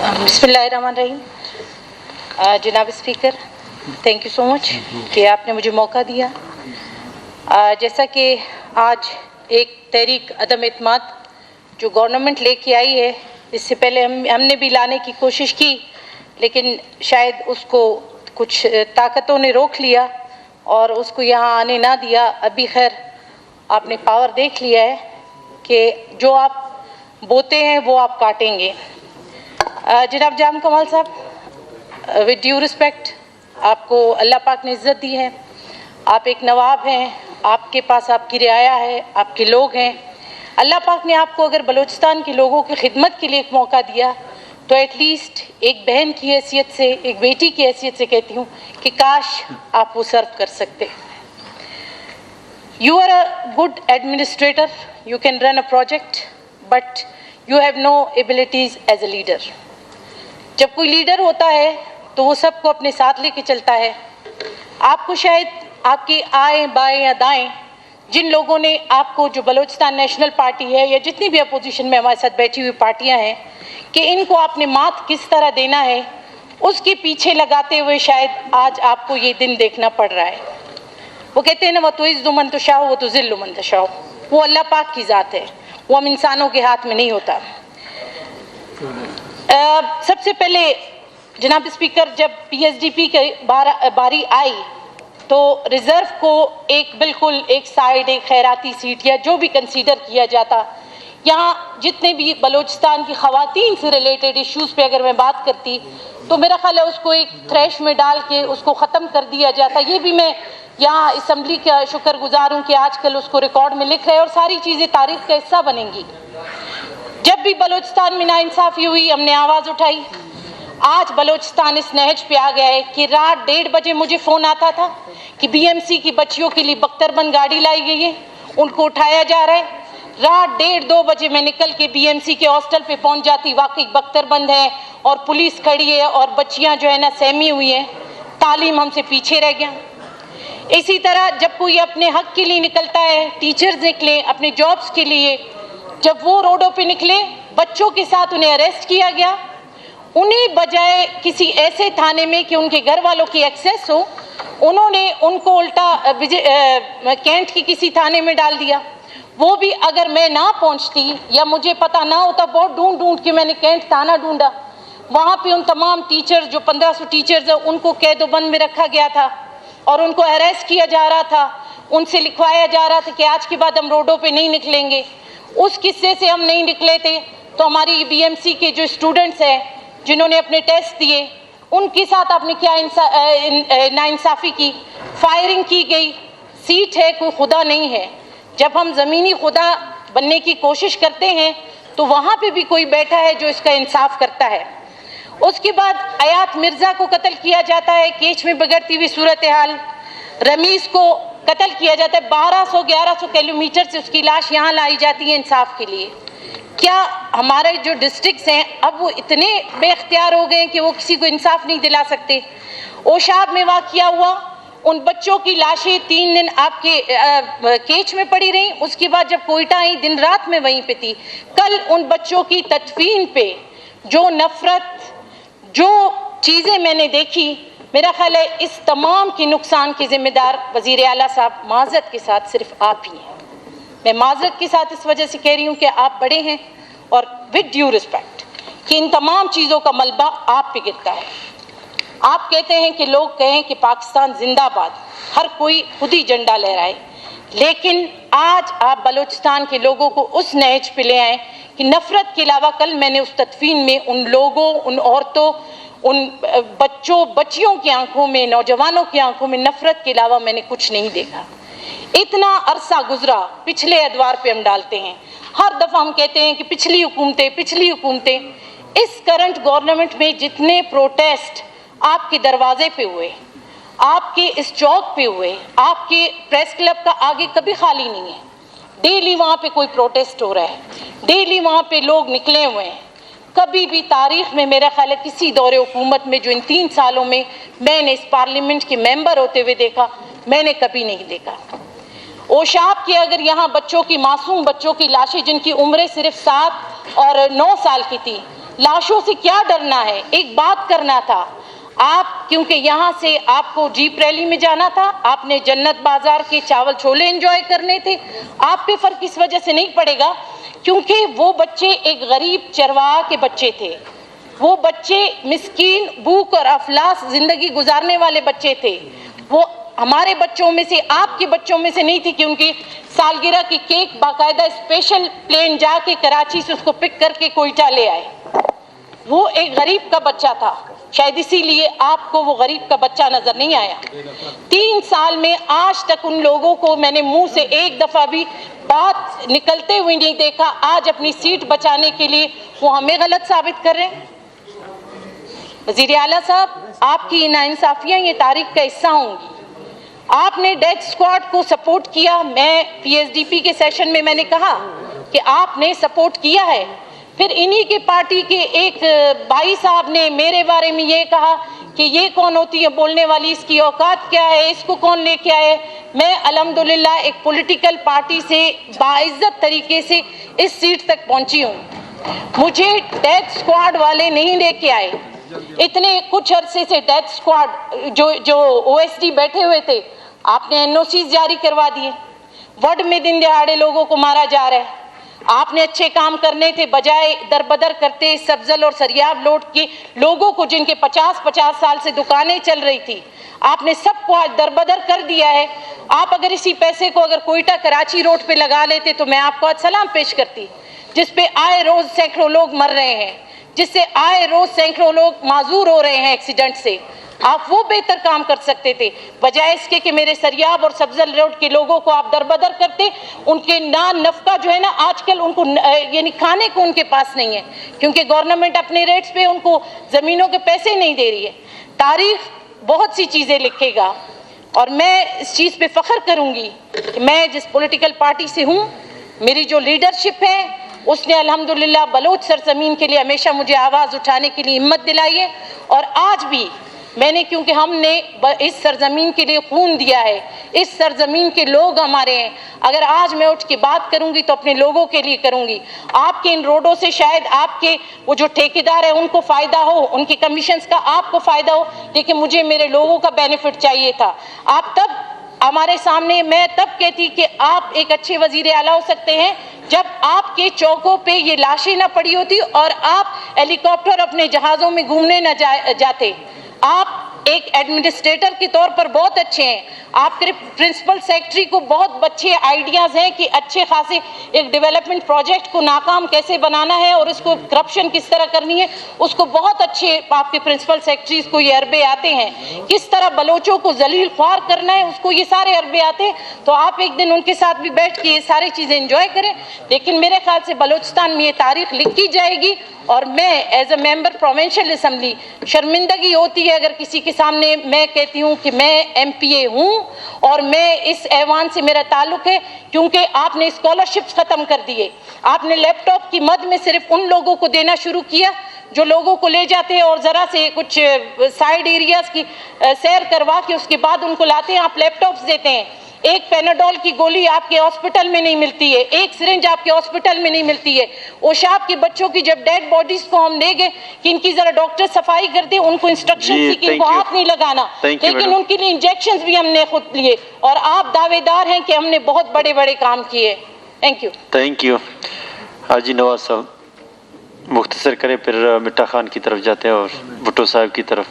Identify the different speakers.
Speaker 1: बिस्मिल्लाहिर्रहमानिर्रहीम। जनाब speaker, thank you so much कि आपने मुझे मौका दिया। जैसा कि आज एक तहरीक अदम एतमाद जो गवर्नमेंट लेके आई है, इससे पहले हमने भी लाने की कोशिश की, लेकिन शायद उसको कुछ ताकतों ने रोक लिया और उसको यहाँ आने ना दिया। अभी खैर आपने पावर देख लिया है कि जो आप बोते हैं वो आप काटेंगे। जनाब जाम कमाल साहब, विद ड्यू रिस्पेक्ट, आपको अल्लाह पाक ने इज़्ज़त दी है, आप एक नवाब हैं, आपके पास आपकी रियाया है, आपके लोग हैं। अल्लाह पाक ने आपको अगर बलूचिस्तान के लोगों की खिदमत के लिए एक मौका दिया तो एटलीस्ट एक बहन की हैसियत से, एक बेटी की हैसियत से कहती हूँ कि काश आप वो सर्व कर सकते। You are a good administrator, you can run a project, but you have no abilities as a leader. जब कोई लीडर होता है तो वो सबको अपने साथ लेके चलता है। आपको शायद आपके आए बाएं या दाएं जिन लोगों ने आपको, जो बलूचिस्तान नेशनल पार्टी है या जितनी भी अपोजिशन में हमारे साथ बैठी हुई पार्टियां हैं, कि इनको आपने मात किस तरह देना है, उसके पीछे लगाते हुए शायद आज आपको ये दिन देखना पड़ रहा है। वो कहते हैं ना, वो तो इज़्ज़ु मन तशाओ वो तो ज़िल्लु मन तशाओ, वो अल्लाह पाक की ज़ात है, वो हम इंसानों के हाथ में नहीं होता। सबसे पहले जनाब स्पीकर, जब PSDP की बारी आई तो रिजर्व को एक बिल्कुल एक साइड, एक खैराती सीट या जो भी कंसीडर किया जाता, यहाँ जितने भी बलूचिस्तान की ख़वातीन से रिलेटेड इश्यूज़ पे अगर मैं बात करती तो मेरा ख्याल है उसको एक थ्रेश में डाल के उसको ख़त्म कर दिया जाता। ये भी मैं यहाँ असम्बली का शुक्रगुजार हूँ कि आजकल उसको रिकॉर्ड में लिख रहे हैं और सारी चीज़ें तारीख़ का हिस्सा बनेंगी। जब भी बलूचिस्तान में नाइंसाफ़ी हुई हमने आवाज़ उठाई। आज बलूचिस्तान इस नहज पे आ गया है कि रात 1:30 बजे मुझे फ़ोन आता था कि BMC की बच्चियों के लिए बख्तरबंद गाड़ी लाई गई है, उनको उठाया जा रहा है। रात 1:30-2 बजे मैं निकल के BMC के हॉस्टल पे पहुंच जाती, वाकई बख्तरबंद है और पुलिस खड़ी है और बच्चियां जो है ना सहमी हुई हैं, तालीम हमसे पीछे रह गया। इसी तरह जब कोई अपने हक के लिए निकलता है, टीचर्स निकले अपने जॉब्स के लिए, जब वो रोडों पे निकले, बच्चों के साथ उन्हें अरेस्ट किया गया। उन्हें बजाय किसी ऐसे थाने में कि उनके घर वालों की एक्सेस हो, उन्होंने उनको उल्टा कैंट की किसी थाने में डाल दिया। वो भी अगर मैं ना पहुंचती या मुझे पता ना होता, बहुत ढूंढ के मैंने कैंट थाना ढूंढा, वहाँ पे उन तमाम टीचर्स, जो 1500 टीचर्स हैं, उनको कैदोबंद में रखा गया था और उनको अरेस्ट किया जा रहा था। उनसे लिखवाया जा रहा था कि आज के बाद हम रोडों पे नहीं निकलेंगे। उस किस्से से हम नहीं निकले थे तो हमारी BMC के जो स्टूडेंट्स हैं जिन्होंने अपने टेस्ट दिए, उनके साथ आपने क्या नाइंसाफ़ी की, फायरिंग की गई। सीट है, कोई खुदा नहीं है। जब हम ज़मीनी खुदा बनने की कोशिश करते हैं तो वहाँ पे भी कोई बैठा है जो इसका इंसाफ करता है। उसके बाद अयात मिर्ज़ा को कत्ल किया जाता है, केच में बिगड़ती हुई सूरत हाल। रमीज़ को कत्ल किया जाता है, 1200-1100 किलोमीटर से उसकी लाश यहाँ लाई जाती है इंसाफ के लिए। क्या हमारे जो डिस्ट्रिक्ट्स हैं अब वो इतने बेख्तियार हो गए हैं कि वो किसी को इंसाफ नहीं दिला सकते? ओशाब में वाक़या हुआ, उन बच्चों की लाशें 3 दिन आपके केच में पड़ी रहीं। उसके बाद जब कोयटा आई, दिन रात में वहीं पे थी। कल उन बच्चों की तदफीन पे जो नफ़रत, जो चीज़ें मैंने देखी, मेरा ख्याल है इस तमाम के नुकसान के ज़िम्मेदार वज़ीर आला साहब माज़रत के साथ सिर्फ आप ही हैं। मैं माज़रत के साथ इस वजह से कह रही हूँ कि आप बड़े हैं और विद ड्यू रिस्पेक्ट कि इन तमाम चीज़ों का मलबा आप पे गिरता है। आप कहते हैं कि लोग कहें कि पाकिस्तान जिंदाबाद, हर कोई खुद ही झंडा लहराए, लेकिन आज आप बलूचिस्तान के लोगों को उस नहज पे ले आए कि नफ़रत के अलावा कल मैंने उस तदफीन में उन लोगों, उन औरतों, उन बच्चों, बच्चियों की आंखों में, नौजवानों की आंखों में नफ़रत के अलावा मैंने कुछ नहीं देखा। इतना अरसा गुजरा, पिछले अदवार पे हम डालते हैं, हर दफ़ा हम कहते हैं कि पिछली हुकूमतें। इस करंट गवर्नमेंट में जितने प्रोटेस्ट आपके दरवाजे पे हुए, आपके इस चौक पे हुए, आपके प्रेस क्लब का आगे कभी खाली नहीं है। डेली वहाँ पे कोई प्रोटेस्ट हो रहा है, डेली वहाँ पे लोग निकले हुए हैं। कभी भी तारीख में मेरा ख्याल है किसी दौरे हुकूमत में जो इन 3 सालों में मैंने इस पार्लियामेंट के मेंबर होते हुए देखा, मैंने कभी नहीं देखा। ओशाब के अगर यहाँ बच्चों की, मासूम बच्चों की लाशें जिनकी उम्रें सिर्फ 7 और 9 साल की थी, لاشوں سے کیا ڈرنا ہے؟ ایک بات کرنا تھا آپ، کیونکہ یہاں سے آپ کو جیپ ریلی میں جانا تھا، آپ نے جنت بازار کے چاول چھولے انجوائے کرنے تھے، آپ پہ فرق اس وجہ سے نہیں پڑے گا کیونکہ وہ بچے ایک غریب چرواہا کے بچے تھے، وہ بچے مسکین بھوک اور افلاس زندگی گزارنے والے بچے تھے، وہ ہمارے بچوں میں سے، آپ کے بچوں میں سے نہیں تھی کہ ان کی سالگرہ کی کیک باقاعدہ اسپیشل پلین جا کے کراچی سے اس کو پک کر کے کوئٹہ لے آئے۔ وہ ایک غریب کا بچہ تھا، شاید اسی لیے آپ کو وہ غریب کا بچہ نظر نہیں آیا۔ 3 سال میں آج تک ان لوگوں کو میں نے منہ سے ایک دفعہ بھی بات نکلتے ہوئے نہیں دیکھا، آج اپنی سیٹ بچانے کے لیے وہ ہمیں غلط ثابت کر رہے ہیں۔ وزیر اعلیٰ صاحب، آپ کی ناانصافیاں یہ تاریخ کا حصہ ہوں گی۔ آپ نے ڈیتھ اسکواڈ کو سپورٹ کیا، میں پی ایس ڈی پی کے سیشن میں میں نے کہا کہ آپ نے سپورٹ کیا ہے، پھر انہی کے پارٹی کے ایک بھائی صاحب نے میرے بارے میں یہ کہا کہ یہ کون ہوتی ہے بولنے والی، اس کی اوقات کیا ہے، اس کو کون لے کے آئے۔ میں الحمدللہ ایک پولیٹیکل پارٹی سے باعزت طریقے سے اس سیٹ تک پہنچی ہوں، مجھے ڈیتھ اسکواڈ والے نہیں لے کے آئے۔ اتنے کچھ عرصے سے ڈیتھ اسکواڈ جو او ایس ڈی بیٹھے ہوئے تھے، آپ نے این او سیز جاری کروا دیے، وڈ میں دن دہاڑے لوگوں کو مارا جا رہا ہے۔ آپ نے اچھے کام کرنے تھے، بجائے دربدر کرتے سبزل اور سریاب لوٹ کے لوگوں کو، جن کے 50 سال سے دکانیں چل رہی تھی، آپ نے سب کو آج دربدر کر دیا ہے۔ آپ اگر اسی پیسے کو اگر کوئٹہ کراچی روڈ پہ لگا لیتے تو میں آپ کو آج سلام پیش کرتی، جس پہ آئے روز سینکڑوں لوگ مر رہے ہیں، جس سے آئے روز سینکڑوں لوگ معذور ہو رہے ہیں ایکسیڈنٹ سے۔ آپ وہ بہتر کام کر سکتے تھے، بجائے اس کے کہ میرے سریاب اور سبزل روڈ کے لوگوں کو آپ دربدر کرتے۔ ان کے نان نفقہ جو ہے نا آج کل ان کو یعنی کھانے کو ان کے پاس نہیں ہے، کیونکہ گورنمنٹ اپنے ریٹس پہ ان کو زمینوں کے پیسے نہیں دے رہی ہے۔ تاریخ بہت سی چیزیں لکھے گا اور میں اس چیز پہ فخر کروں گی کہ میں جس پولیٹیکل پارٹی سے ہوں، میری جو لیڈرشپ ہے اس نے الحمدللہ بلوچ سرزمین کے لیے ہمیشہ مجھے آواز اٹھانے کے لیے ہمت دلائی ہے، اور آج بھی میں نے، کیونکہ ہم نے اس سرزمین کے لیے خون دیا ہے، اس سرزمین کے لوگ ہمارے ہیں، اگر آج میں اٹھ کے بات کروں گی تو اپنے لوگوں کے لیے کروں گی۔ آپ کے ان روڈوں سے شاید آپ کے وہ جو ٹھیکیدار ہیں ان کو فائدہ ہو، ان کی کمیشنز کا آپ کو فائدہ ہو، لیکن مجھے میرے لوگوں کا بینیفٹ چاہیے تھا۔ آپ تب ہمارے سامنے، میں تب کہتی کہ آپ ایک اچھے وزیر اعلیٰ ہو سکتے ہیں جب آپ کے چوکوں پہ یہ لاشیں نہ پڑی ہوتی اور آپ ہیلی کاپٹر اپنے جہازوں میں گھومنے نہ جاتے۔ آپ ایک ایڈمنسٹریٹر کے طور پر بہت اچھے ہیں، آپ کے پرنسپل سیکرٹری کو بہت اچھے آئیڈیاز ہیں کہ اچھے خاصے ایک ڈیولپمنٹ پروجیکٹ کو ناکام کیسے بنانا ہے اور اس کو کرپشن کس طرح کرنی ہے، اس کو بہت اچھے آپ کے پرنسپل سیکرٹریز کو یہ عربے آتے ہیں، کس طرح بلوچوں کو ذلیل خوار کرنا ہے اس کو یہ سارے عربے آتے ہیں۔ تو آپ ایک دن ان کے ساتھ بھی بیٹھ کے یہ ساری چیزیں انجوائے کریں، لیکن میرے خیال سے بلوچستان میں یہ تاریخ لکھی جائے گی، اور میں as a member provincial assembly شرمندگی ہوتی ہے اگر کسی کے سامنے میں کہتی ہوں کہ میں ایم پی اے ہوں اور میں اس ایوان سے میرا تعلق ہے، کیونکہ آپ نے اسکالرشپس ختم کر دیے، آپ نے لیپ ٹاپ کی مد میں صرف ان لوگوں کو دینا شروع کیا جو لوگوں کو لے جاتے ہیں اور ذرا سے کچھ سائیڈ ایریاز کی سیر کروا کے اس کے بعد ان کو لاتے ہیں، آپ لیپ ٹاپس دیتے ہیں۔ ایک پیناڈول کی گولی آپ کے ہاسپٹل میں نہیں ملتی ہے، ایک سرنج آپ کے ہاسپٹل میں نہیں ملتی ہے۔ اوشاب کے بچوں کی جب ڈیڈ باڈیز کو ہم لے گئے کہ ان کی ذرا ڈاکٹر صفائی کر دے، ان کو انسٹرکشن تھی کہ ان کو ہاتھ نہیں لگانا، لیکن ان کے لیے انجیکشنز بھی ہم نے خود لیے، اور آپ دعوے دار ہیں کہ ہم نے بہت بڑے بڑے کام کیے۔
Speaker 2: تھینک یو حاجی نواز صاحب، مختصر کریں پھر مٹا خان کی طرف جاتے ہیں اور بھٹو صاحب کی طرف۔